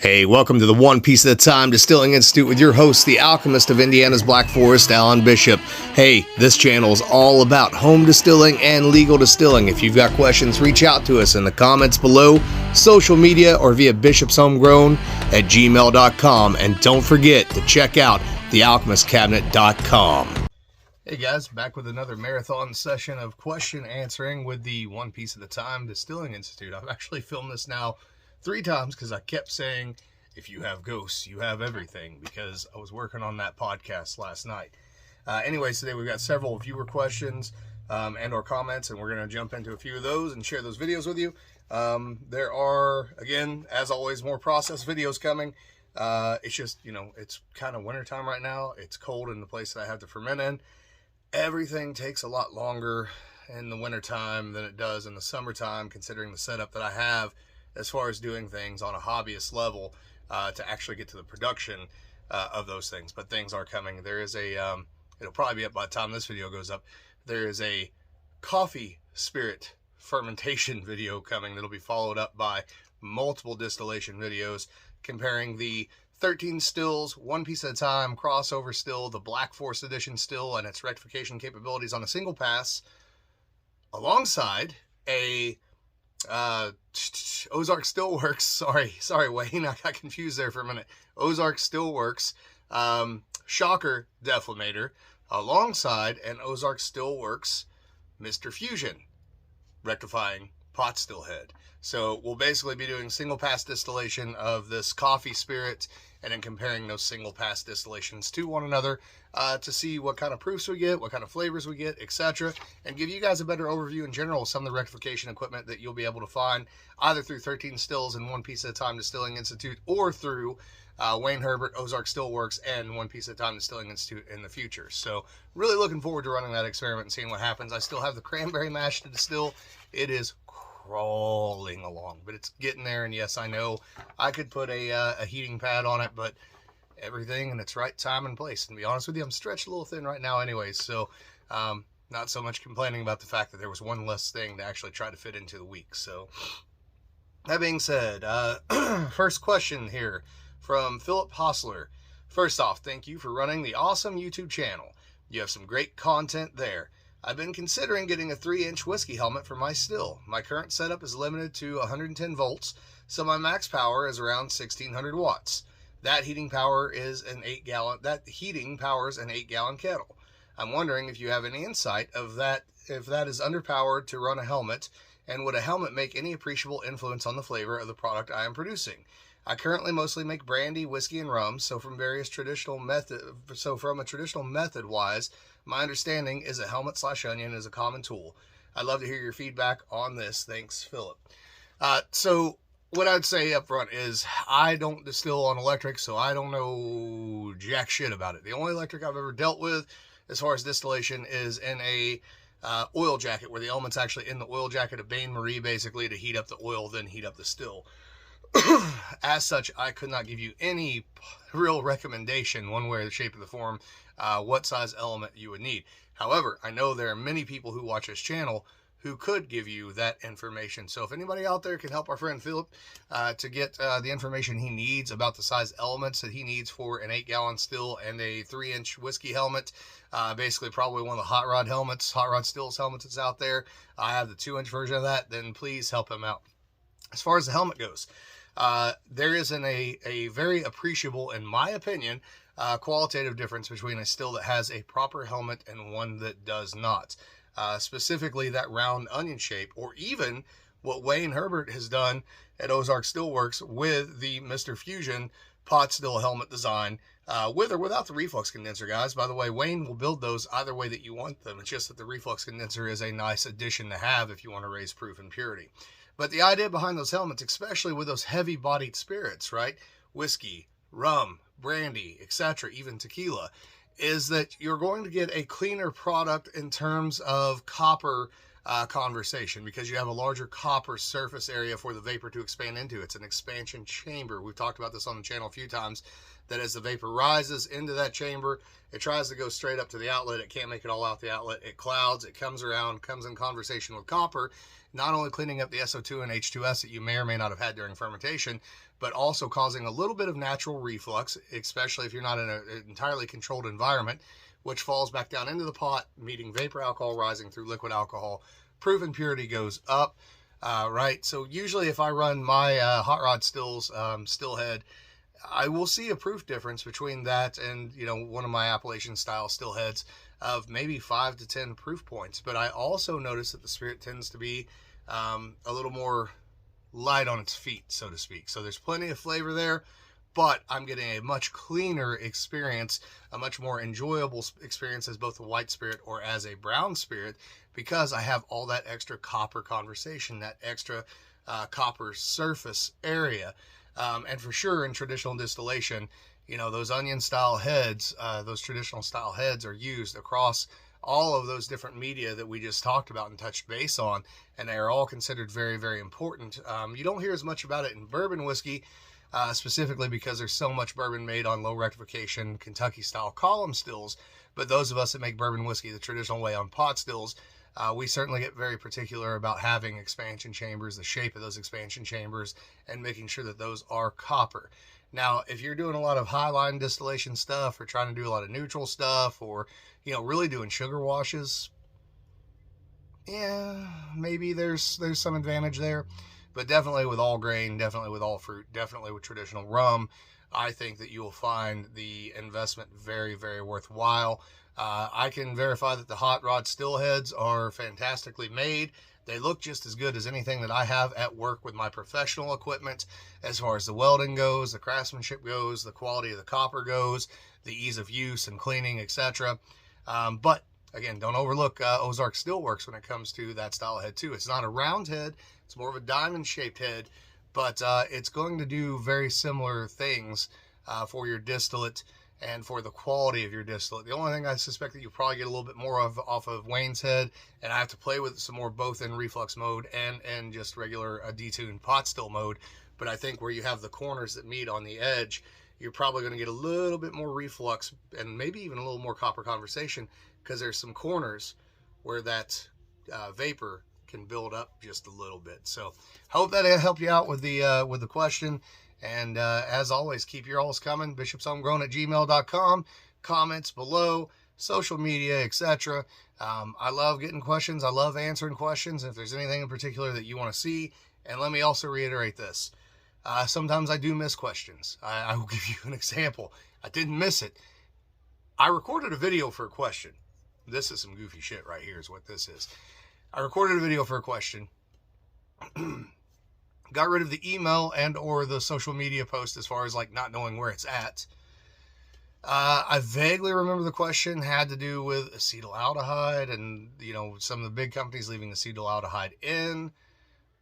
Hey, welcome to the One Piece at a Time Distilling Institute with your host, the alchemist of Indiana's Black Forest, Alan Bishop. Hey, this channel is all about home distilling and legal distilling. If you've got questions, reach out to us in the comments below, social media, or via bishopshomegrown@gmail.com. And don't forget to check out thealchemistcabinet.com. Hey guys, back with another marathon session of question answering with the One Piece at a Time Distilling Institute. I've actually filmed this now 3 times because I kept saying, if you have ghosts, you have everything, because I was working on that podcast last night. Anyways, today we've got several viewer questions and or comments, and we're going to jump into a few of those and share those videos with you. There are, again, as always, more process videos coming. It's just, it's kind of wintertime right now. It's cold in the place that I have to ferment in. Everything takes a lot longer in the wintertime than it does in the summertime, considering the setup that I have as far as doing things on a hobbyist level to actually get to the production of those things. But things are coming. There is a, it'll probably be up by the time this video goes up, there is a coffee spirit fermentation video coming that'll be followed up by multiple distillation videos comparing the 13 stills, One Piece at a Time, crossover still, the Black Forest edition still, and its rectification capabilities on a single pass, alongside a Ozark Stillworks, sorry Wayne, I got confused there for a minute. Ozark Stillworks shocker deflator alongside an Ozark Stillworks Mr. Fusion rectifying pot still head. So we'll basically be doing single pass distillation of this coffee spirit and then comparing those single pass distillations to one another to see what kind of proofs we get, what kind of flavors we get, etc. And give you guys a better overview in general of some of the rectification equipment that you'll be able to find either through 13 Stills and One Piece at a Time Distilling Institute, or through Wayne Herbert, Ozark Stillworks, and One Piece at a Time Distilling Institute in the future. So really looking forward to running that experiment and seeing what happens. I still have the cranberry mash to distill. It is crawling along, but it's getting there. And yes, I know I could put a heating pad on it, but everything in its right time and place. And to be honest with you, I'm stretched a little thin right now anyways, so not so much complaining about the fact that there was one less thing to actually try to fit into the week. So that being said, first question here from Philip Hostler. First off, thank you for running the awesome YouTube channel. You have some great content there. I've been considering getting a 3-inch whiskey helmet for my still. My current setup is limited to 110 volts, so my max power is around 1600 watts. That heating powers an 8-gallon kettle. I'm wondering if you have any insight of that, if that is underpowered to run a helmet, and would a helmet make any appreciable influence on the flavor of the product I am producing? I currently mostly make brandy, whiskey, and rum, so from a traditional method wise, my understanding is a helmet/onion is a common tool. I'd love to hear your feedback on this. Thanks, Philip. So what I'd say up front is I don't distill on electric, so I don't know jack shit about it. The only electric I've ever dealt with as far as distillation is in a oil jacket, where the element's actually in the oil jacket of Bain Marie, basically to heat up the oil, then heat up the still. As such, I could not give you any real recommendation, one way or the shape of the form, what size element you would need. However, I know there are many people who watch this channel who could give you that information. So if anybody out there can help our friend Philip to get the information he needs about the size elements that he needs for an 8-gallon still and a 3-inch whiskey helmet, basically probably one of the hot rod stills helmets that's out there, I have the 2-inch version of that, then please help him out. As far as the helmet goes, there isn't a very appreciable, in my opinion, qualitative difference between a still that has a proper helmet and one that does not. Specifically that round onion shape, or even what Wayne Herbert has done at Ozark Stillworks with the Mr. Fusion pot still helmet design, with or without the reflux condenser, guys. By the way, Wayne will build those either way that you want them. It's just that the reflux condenser is a nice addition to have if you want to raise proof and purity. But the idea behind those helmets, especially with those heavy-bodied spirits, right? Whiskey, rum, brandy, etc., even tequila, is that you're going to get a cleaner product in terms of copper conversation, because you have a larger copper surface area for the vapor to expand into. It's an expansion chamber. We've talked about this on the channel a few times, that as the vapor rises into that chamber, it tries to go straight up to the outlet. It can't make it all out the outlet. It clouds, it comes around, comes in conversation with copper, not only cleaning up the SO2 and H2S that you may or may not have had during fermentation, but also causing a little bit of natural reflux, especially if you're not in an entirely controlled environment, which falls back down into the pot, meeting vapor alcohol rising through liquid alcohol. Proven purity goes up, right? So usually if I run my hot rod stills, still head, I will see a proof difference between that and, you know, one of my Appalachian style still heads of maybe 5 to 10 proof points. But I also notice that the spirit tends to be a little more light on its feet, so to speak. So there's plenty of flavor there, but I'm getting a much cleaner experience, a much more enjoyable experience as both a white spirit or as a brown spirit, because I have all that extra copper conversation, that extra copper surface area. And for sure in traditional distillation, you know, those onion style heads, those traditional style heads are used across all of those different media that we just talked about and touched base on, and they are all considered very, very important. You don't hear as much about it in bourbon whiskey, specifically because there's so much bourbon made on low rectification Kentucky style column stills. But those of us that make bourbon whiskey the traditional way on pot stills, we certainly get very particular about having expansion chambers, the shape of those expansion chambers, and making sure that those are copper. Now, if you're doing a lot of highline distillation stuff, or trying to do a lot of neutral stuff, or, you know, really doing sugar washes, yeah, maybe there's some advantage there. But definitely with all grain, definitely with all fruit, definitely with traditional rum, I think that you will find the investment very, very worthwhile. I can verify that the hot rod still heads are fantastically made. They look just as good as anything that I have at work with my professional equipment, as far as the welding goes, the craftsmanship goes, the quality of the copper goes, the ease of use and cleaning, etc. But again, don't overlook Ozark Steelworks when it comes to that style head too. It's not a round head, it's more of a diamond shaped head, but it's going to do very similar things for your distillate and for the quality of your distillate. The only thing I suspect that you probably get a little bit more of off of Wayne's head, and I have to play with it some more, both in reflux mode and just regular detuned pot still mode. But I think where you have the corners that meet on the edge, you're probably going to get a little bit more reflux and maybe even a little more copper conversation, because there's some corners where that vapor can build up just a little bit. So hope that helped you out with the question. And as always, keep your alls coming. bishopshomegrown@gmail.com. Comments below, social media, etc. I love getting questions. I love answering questions. If there's anything in particular that you want to see, and let me also reiterate this. Sometimes I do miss questions. I will give you an example. I didn't miss it. I recorded a video for a question. This is some goofy shit right here is what this is. I recorded a video for a question. Got rid of the email and or the social media post as far as like not knowing where it's at. I vaguely remember the question had to do with acetaldehyde and, you know, some of the big companies leaving acetaldehyde in,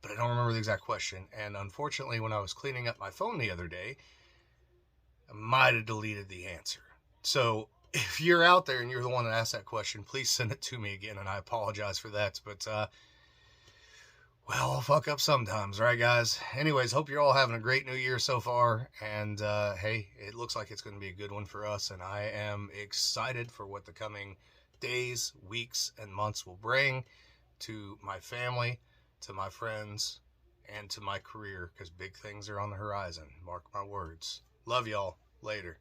but I don't remember the exact question. And unfortunately, when I was cleaning up my phone the other day, I might have deleted the answer. So if you're out there and you're the one that asked that question, please send it to me again, and I apologize for that. But well, I'll fuck up sometimes, right, guys? Anyways, hope you're all having a great new year so far. And hey, it looks like it's going to be a good one for us. And I am excited for what the coming days, weeks, and months will bring to my family, to my friends, and to my career, because big things are on the horizon. Mark my words. Love y'all. Later.